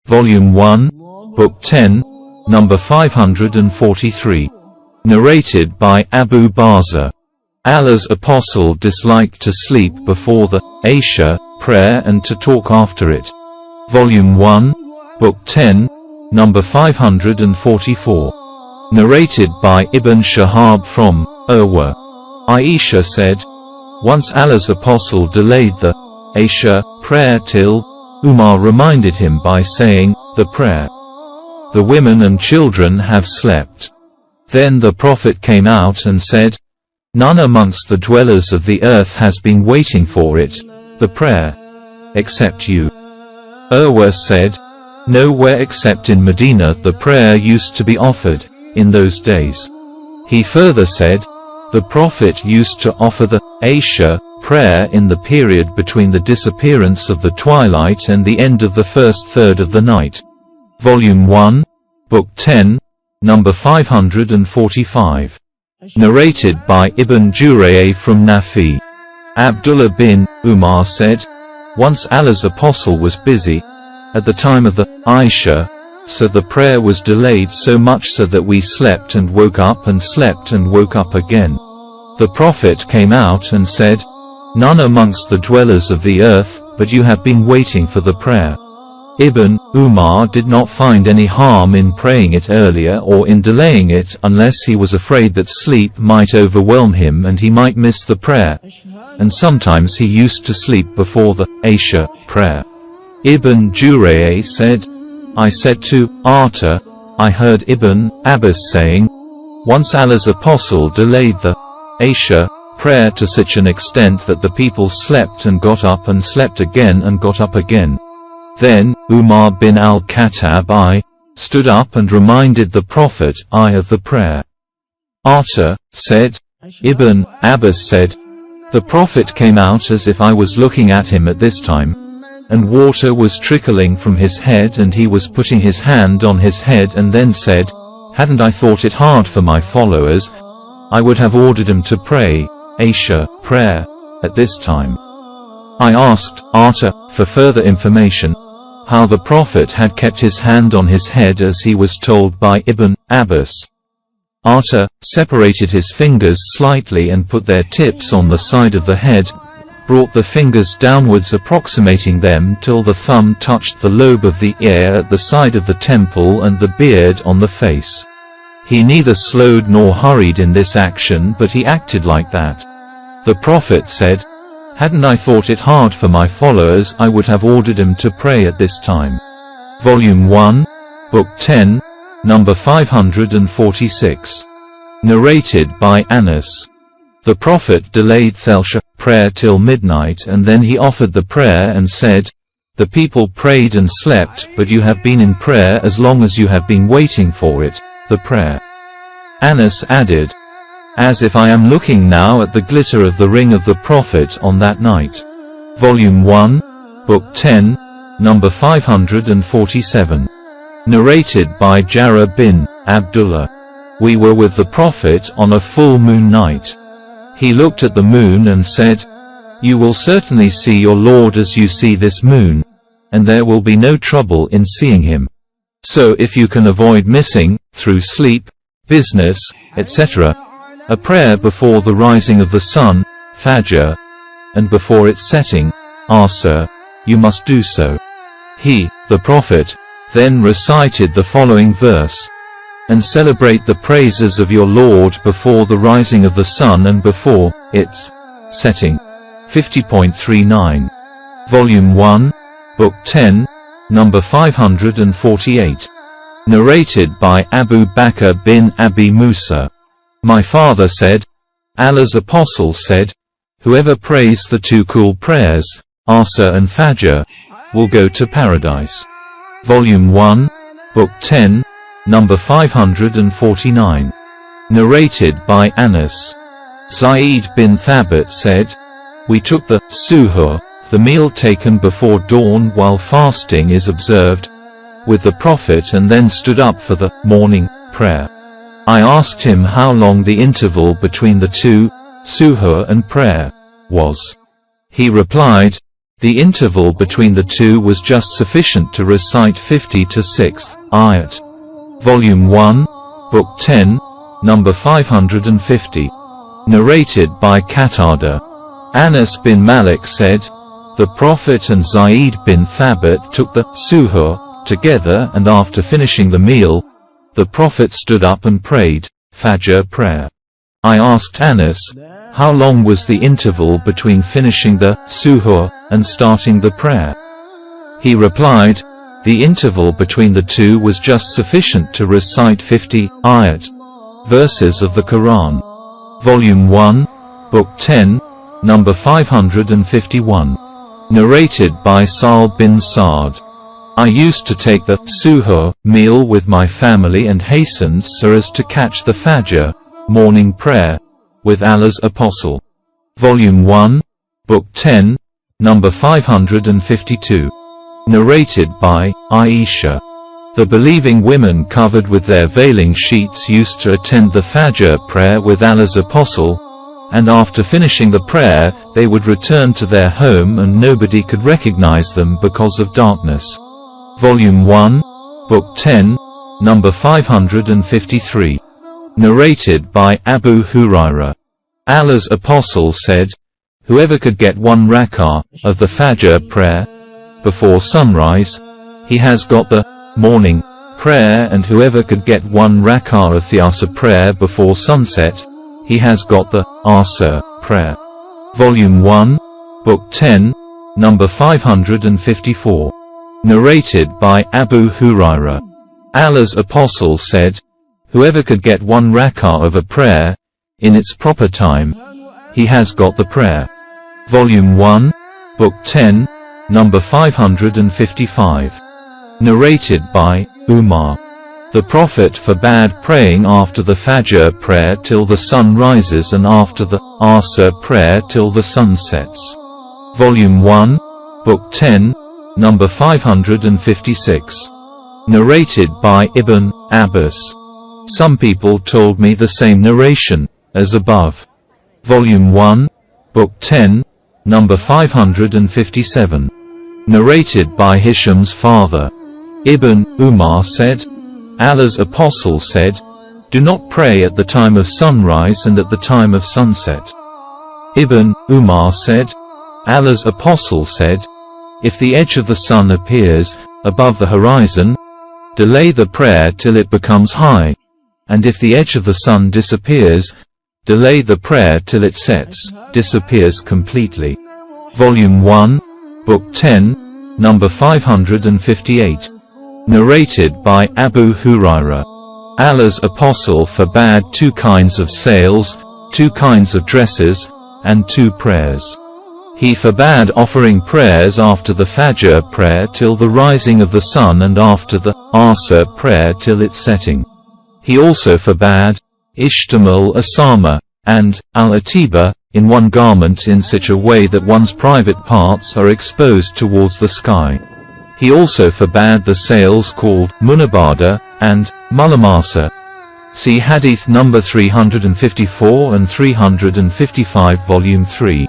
Volume 1, Book 10, number 543. Narrated by Abu Baza. Allah's apostle disliked to sleep before the Isha prayer and to talk after it. Volume 1, Book 10, number 544. Narrated by Ibn Shihab from Urwa. Aisha said, once Allah's apostle delayed the Isha prayer till Umar reminded him by saying, the prayer. The women and children have slept. Then the Prophet came out and said, none amongst the dwellers of the earth has been waiting for it, the prayer, except you. Urwa said, nowhere except in Medina the prayer used to be offered, in those days. He further said, the Prophet used to offer the Isha prayer in the period between the disappearance of the twilight and the end of the first third of the night. Volume 1, Book 10, number 545. Narrated by Ibn Jurayj from Nafi. Abdullah bin Umar said, once Allah's apostle was busy, at the time of the Isha, so the prayer was delayed so much so that we slept and woke up and slept and woke up again. The Prophet came out and said, none amongst the dwellers of the earth, but you have been waiting for the prayer. Ibn Umar did not find any harm in praying it earlier or in delaying it unless he was afraid that sleep might overwhelm him and he might miss the prayer, and sometimes he used to sleep before the Isha prayer. Ibn Jurayj said, I said to Arta, I heard Ibn Abbas saying, once Allah's apostle delayed the Isha prayer to such an extent that the people slept and got up and slept again and got up again. Then, Umar bin al-Khattab stood up and reminded the Prophet of the prayer. Arta said, Ibn Abbas said, the Prophet came out as if I was looking at him at this time, and water was trickling from his head and he was putting his hand on his head and then said, hadn't I thought it hard for my followers, I would have ordered them to pray Isha prayer at this time. I asked Arta for further information, how the Prophet had kept his hand on his head as he was told by Ibn Abbas. Arta separated his fingers slightly and put their tips on the side of the head, brought the fingers downwards approximating them till the thumb touched the lobe of the ear at the side of the temple and the beard on the face. He neither slowed nor hurried in this action, but he acted like that. The Prophet said, hadn't I thought it hard for my followers, I would have ordered them to pray at this time. Volume 1, Book 10, number 546. Narrated by Anas. The Prophet delayed Thelsha prayer till midnight and then he offered the prayer and said, the people prayed and slept, but you have been in prayer as long as you have been waiting for it, the prayer. Anas added, as if I am looking now at the glitter of the ring of the Prophet on that night. Volume 1, Book 10, number 547. Narrated by Jarrah bin Abdullah. We were with the Prophet on a full moon night. He looked at the moon and said, you will certainly see your Lord as you see this moon, and there will be no trouble in seeing him. So if you can avoid missing, through sleep, business, etc., a prayer before the rising of the sun, Fajr, and before its setting, Asr, you must do so. He, the Prophet, then recited the following verse, and celebrate the praises of your Lord before the rising of the sun and before its setting. 50.39. Volume 1, Book 10, number 548. Narrated by Abu Bakr bin Abi Musa. My father said, Allah's apostle said, whoever prays the two cool prayers, Asr and Fajr, will go to paradise. Volume 1, Book 10, number 549. Narrated by Anas. Zayd bin Thabit said, we took the suhur, the meal taken before dawn while fasting is observed, with the Prophet and then stood up for the morning prayer. I asked him how long the interval between the two, suhur and prayer, was. He replied, The interval between the two was just sufficient to recite 50 to 6th ayat. Volume 1, Book 10, number 550. Narrated by Qatada. Anas bin Malik said, the Prophet and Zayd bin Thabit took the suhoor together, and after finishing the meal, the Prophet stood up and prayed Fajr prayer. I asked Anas, how long was the interval between finishing the suhoor and starting the prayer? He replied, the interval between the two was just sufficient to recite 50 ayat, verses of the Quran. Volume 1, Book 10, number 551. Narrated by Sa'al bin Sa'd. I used to take the suhoor meal with my family and hastened so as to catch the Fajr morning prayer with Allah's Apostle. Volume 1, Book 10, number 552. Narrated by Aisha. The believing women covered with their veiling sheets used to attend the Fajr prayer with Allah's Apostle, and after finishing the prayer, they would return to their home and nobody could recognize them because of darkness. Volume 1, Book 10, number 553. Narrated by Abu Hurairah. Allah's Apostle said, whoever could get 1 rak'ah of the Fajr prayer before sunrise, he has got the morning prayer, and whoever could get 1 rak'ah of the Asr prayer before sunset, he has got the Asr prayer. Volume 1, Book 10, number 554. Narrated by Abu Hurairah. Allah's Apostle said, whoever could get 1 rak'ah of a prayer in its proper time, he has got the prayer. Volume 1, Book 10, number 555. Narrated by Umar. The Prophet forbade praying after the Fajr prayer till the sun rises and after the Asr prayer till the sun sets. Volume 1, Book 10, number 556. Narrated by Ibn Abbas. Some people told me the same narration as above. Volume 1, Book 10, number 557. Narrated by Hisham's father. Ibn Umar said, Allah's Apostle said, do not pray at the time of sunrise and at the time of sunset. Ibn Umar said, Allah's Apostle said, if the edge of the sun appears above the horizon, delay the prayer till it becomes high, and if the edge of the sun disappears, delay the prayer till it sets, disappears completely. Volume 1, Book 10, number 558. Narrated by Abu Hurairah. Allah's Apostle forbade 2 kinds of sales, 2 kinds of dresses, and 2 prayers. He forbade offering prayers after the Fajr prayer till the rising of the sun and after the Asr prayer till its setting. He also forbade Ishtamal Asama and Al-Atiba in one garment in such a way that one's private parts are exposed towards the sky. He also forbade the sales called Munabada and Mulamasa. See Hadith number 354 and 355 Volume 3.